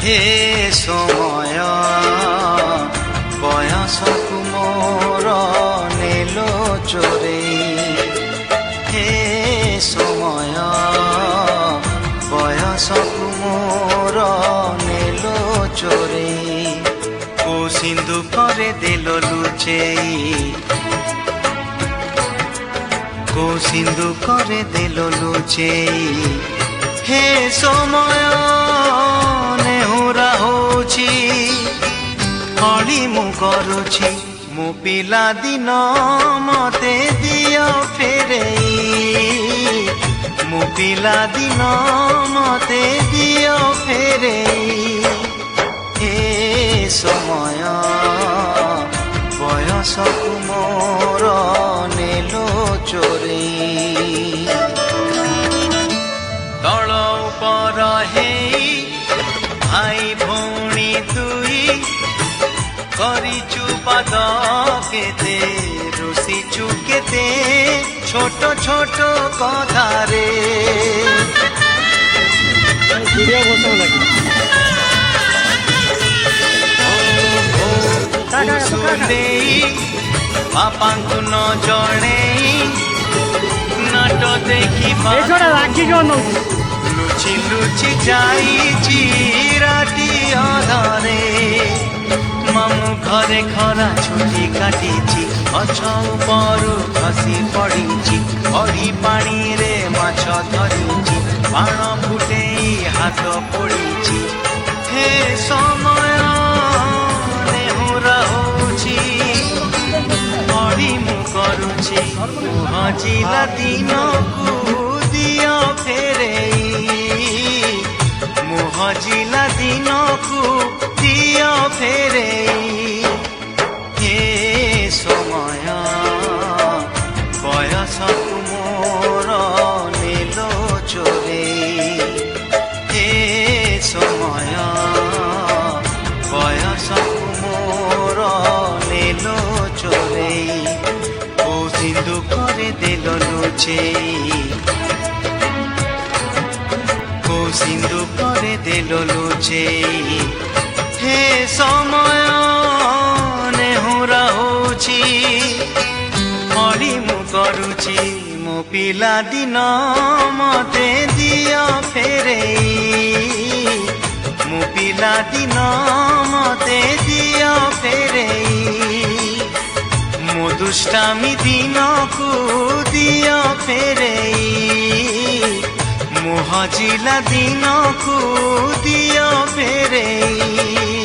हे समय बयसकु मोर नेलो चोरेई हे समय बयसकु मोर नेलो चोरेई को सिंधु करे देलो लुचेई को सिंधु करे देलो लुचेई हे समय नेहुरा होछि हली मु करुछि मु पिला दिन मते दियो फेरेई मु पिला दिन मते दियो फेरेई हे समय बयसकु मोर नेलो चोरेई तल उपर हेई भाई भौणी दुई करिचु पाद केते रुसिचु केते छोट छोट कथारे बापांकु न जणेई नाट देखी लुचि लुचि जाइछि राति अधरे मामु घरे खरा छुटी काटिछि गछ उपरु खसी पड़िछि बड़ी पानी रे माछ धरिछि बाण फुटेई हाथ पोड़िछि हे समय नेहुरा होछि बड़ी मु करुछि हजिला दिनकु दियो फेरेई मुहजिला दिनकु दियो फेरेई हे समय बयसकु मोर नेलो चोरेई हे समय बयसकु मोर नेलो चोरेई ओ सिंधु करे देलो लुचेई सिंधु करे देलो लुचेई हे समय नेहुरा होछि हली मु करुछि मो पिला दिन मते दियो फेरेई मो पिला दिन मते दियो फेरेई मो दुष्टामी दिनकु दियो फेरेई मुहजिला दिनकु दियो फेरेई।